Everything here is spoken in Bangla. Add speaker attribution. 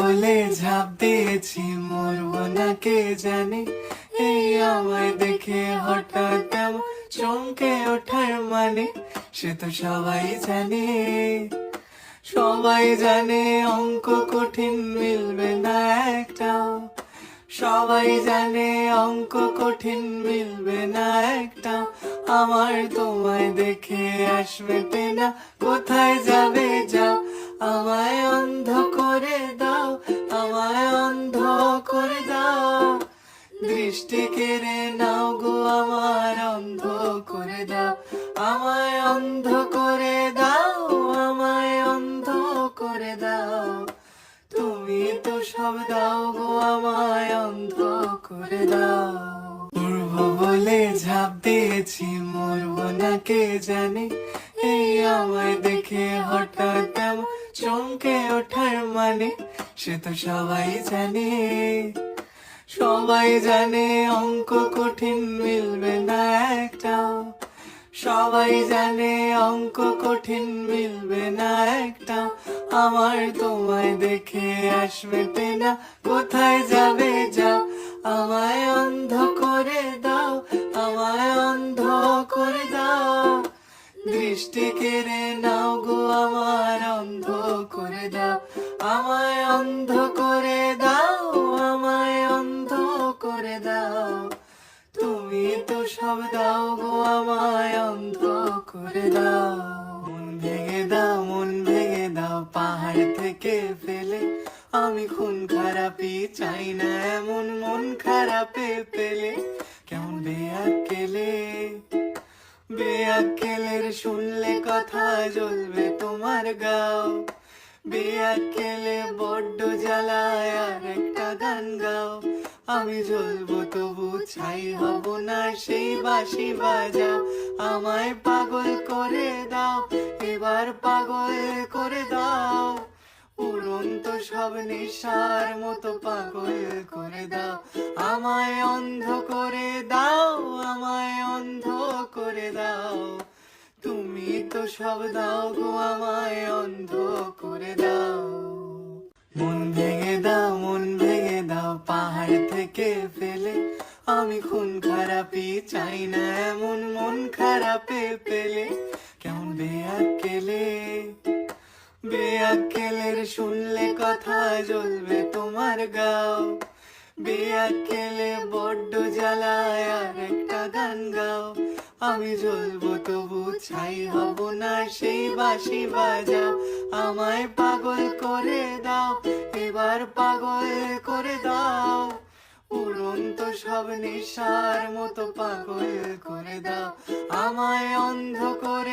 Speaker 1: বলে ঝাঁপ দিয়েছি, মরবো না কে জানে। এই আমায় দেখে হঠাৎ এমন চমকে ওঠার মানে, সে তো সবাই জানে। সবাই জানে অঙ্ক কঠিন, মিলবে না একটাও। সবাই জানে অঙ্ক কঠিন, মিলবে না একটাও। আমার তোমায় দেখে আসবে না, কোথায় যাবে যাও। আমায় অন্ধ করে দাও, আমায় অন্ধ করে দাও। দৃষ্টি কেড়ে নাও গো আমার, অন্ধ করে দাও। আমায় অন্ধ করে দাও, আমায় অন্ধ করে দাও। তুমি তো সব দাও গো, আমায় অন্ধ করে দাও। উড়বো বলে ঝাঁপ দিয়েছি, মরবো না কে জানে। এই আমায় দেখে হঠাৎ এমন চমকে ওঠার মানে, সে তো সবাই জানে। সবাই জানে অঙ্ক কঠিন, মিলবে না একটাও। সবাই জানে অঙ্ক কঠিন, মিলবে না একটাও। আমার তোমায় দেখে আসবে না, কোথায় যাবে যাও। আমায় অন্ধ করে দাও, আমায় অন্ধ করে দাও। দৃষ্টি কেড়ে নাও গো আমার, অন্ধ করে দাও। আমায় অন্ধ করে দাও, আমায় অন্ধ করে দাও। তুমি তো সব দাও গো, আমায় অন্ধ করে দাও। মন ভেঙে দাও, মন ভেঙে দাও, পাহাড় থেকে ফেলে। আমি খুন খারাপি চাই না, এমন মন খারাপে পেলে কেমন বেয়াক্কেলে। বেয়াক্কেলের শুনলে কথা জ্বলবে তোমার গাও। বেয়াক্কেলে বড্ড জ্বালায়, আর একটা গান গাও। আমি জ্বলবো তবু ছাই হব না, সেই বাঁশি বাজাও। আমায় পাগল করে দাও, এবার পাগল করে দাও। উড়ন্ত সব নেশার মতো পাগল করে দাও। আমায় অন্ধ করে দাও, আমায় অন্ধ করে দাও। তুমি তো সব দাও গো, আমায় অন্ধ করে দাও। মন ভেঙে দাও, মন ভেঙে দাও, পাহাড় থেকে ফেলে। আমি খুন খারাপি চাই না, এমন মন খারাপে পেলে কেমন বেয়াক্কেলে। বেয়াক্কেলের শুনলে কথা জ্বলবে তোমার গাও। বেয়াক্কেলে বড্ড জ্বালায়, আর একটা গান গাও। আমি জ্বলবো তবু ছাই হব না, সেই বাঁশি বাজাও। আমায় পাগল করে দাও, এবার পাগল করে দাও। উড়ন্ত সব নেশার মতো পাগল করে দাও। আমায় অন্ধ করে